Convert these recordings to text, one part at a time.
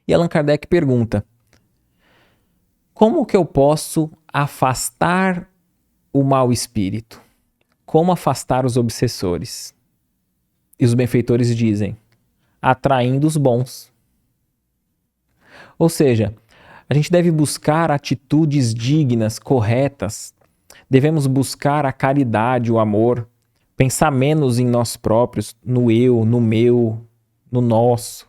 E Allan Kardec pergunta: como que eu posso afastar o mau espírito? Como afastar os obsessores? E os benfeitores dizem: atraindo os bons. Ou seja, a gente deve buscar atitudes dignas, corretas. Devemos buscar a caridade, o amor, pensar menos em nós próprios, no eu, no meu, no nosso.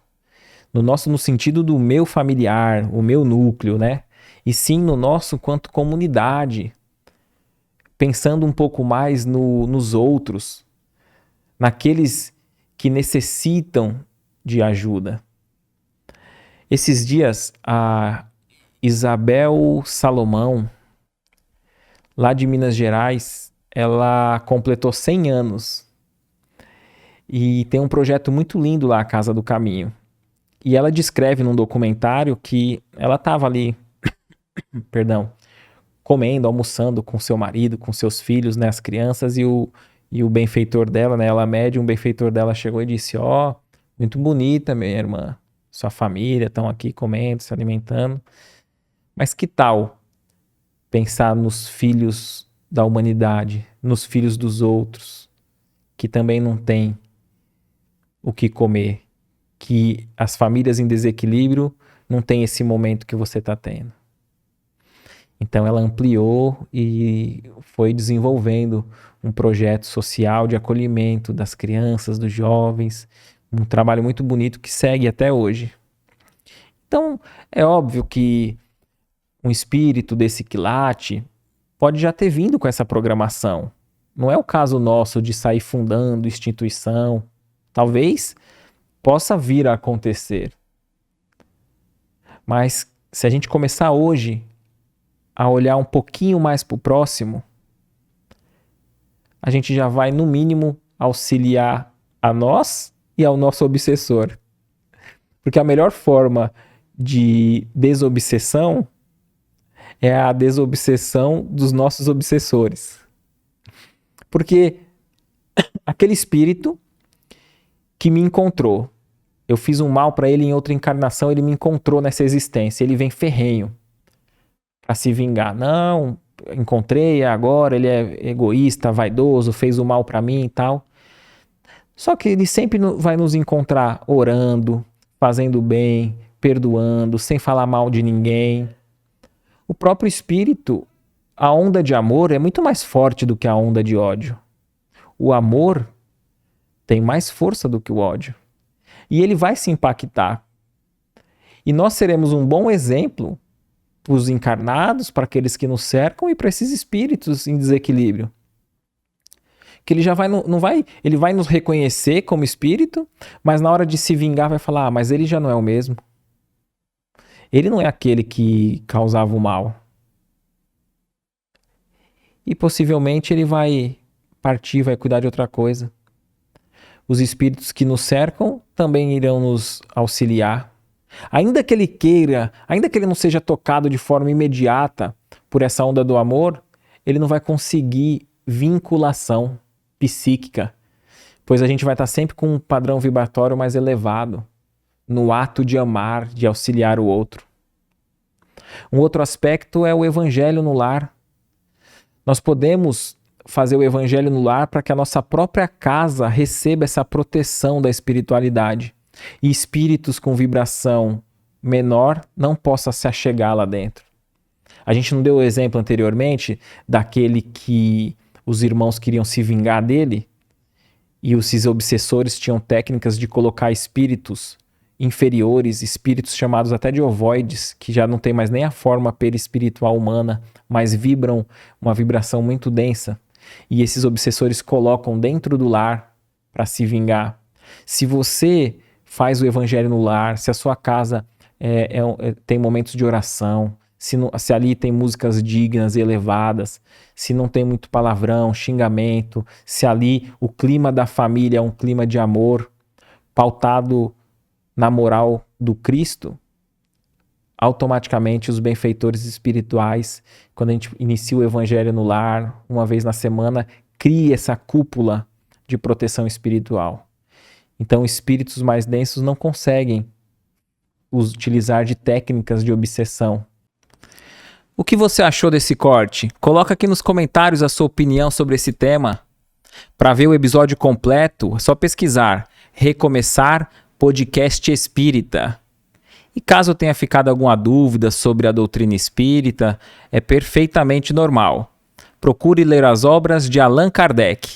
No nosso no sentido do meu familiar, o meu núcleo, né? E sim no nosso quanto comunidade, pensando um pouco mais nos outros, naqueles que necessitam de ajuda. Esses dias, a Isabel Salomão, lá de Minas Gerais, ela completou 100 anos e tem um projeto muito lindo lá, a Casa do Caminho. E ela descreve num documentário que ela estava ali, comendo, almoçando com seu marido, com seus filhos, né, as crianças, e o benfeitor dela, né, ela médium, o benfeitor dela chegou e disse: ó, muito bonita, minha irmã, sua família estão aqui comendo, se alimentando, mas que tal pensar nos filhos da humanidade, nos filhos dos outros, que também não têm o que comer, que as famílias em desequilíbrio não têm esse momento que você está tendo. Então ela ampliou e foi desenvolvendo um projeto social de acolhimento das crianças, dos jovens, um trabalho muito bonito que segue até hoje. Então é óbvio que um espírito desse quilate pode já ter vindo com essa programação. Não é o caso nosso de sair fundando instituição. Talvez possa vir a acontecer. Mas se a gente começar hoje a olhar um pouquinho mais para o próximo, a gente já vai, no mínimo, auxiliar a nós e ao nosso obsessor. Porque a melhor forma de desobsessão é a desobsessão dos nossos obsessores. Porque aquele espírito que me encontrou, eu fiz um mal para ele em outra encarnação, ele me encontrou nessa existência, ele vem ferrenho para se vingar. Não, encontrei agora, ele é egoísta, vaidoso, fez o mal para mim e tal. Só que ele sempre vai nos encontrar orando, fazendo bem, perdoando, sem falar mal de ninguém. O próprio espírito, a onda de amor é muito mais forte do que a onda de ódio. O amor tem mais força do que o ódio. E ele vai se impactar. E nós seremos um bom exemplo para os encarnados, para aqueles que nos cercam e para esses espíritos em desequilíbrio. Que ele já vai, não vai, ele vai nos reconhecer como espírito, mas na hora de se vingar vai falar: mas ele já não é o mesmo. Ele não é aquele que causava o mal. E possivelmente ele vai partir, vai cuidar de outra coisa. Os espíritos que nos cercam também irão nos auxiliar. Ainda que ele queira, ainda que ele não seja tocado de forma imediata por essa onda do amor, ele não vai conseguir vinculação psíquica, pois a gente vai estar sempre com um padrão vibratório mais elevado no ato de amar, de auxiliar o outro. Um outro aspecto é o evangelho no lar. Nós podemos fazer o evangelho no lar para que a nossa própria casa receba essa proteção da espiritualidade e espíritos com vibração menor não possam se achegar lá dentro. A gente não deu o exemplo anteriormente daquele que os irmãos queriam se vingar dele e esses obsessores tinham técnicas de colocar espíritos inferiores, espíritos chamados até de ovoides, que já não tem mais nem a forma perispiritual humana, mas vibram uma vibração muito densa. E esses obsessores colocam dentro do lar para se vingar. Se você faz o evangelho no lar, se a sua casa tem momentos de oração, se ali tem músicas dignas e elevadas, se não tem muito palavrão, xingamento, se ali o clima da família é um clima de amor, pautado na moral do Cristo, automaticamente os benfeitores espirituais, quando a gente inicia o evangelho no lar, uma vez na semana, cria essa cúpula de proteção espiritual. Então espíritos mais densos não conseguem utilizar de técnicas de obsessão. O que você achou desse corte? Coloca aqui nos comentários a sua opinião sobre esse tema. Para ver o episódio completo, é só pesquisar Recomeçar Podcast Espírita. E caso tenha ficado alguma dúvida sobre a doutrina espírita, é perfeitamente normal. Procure ler as obras de Allan Kardec.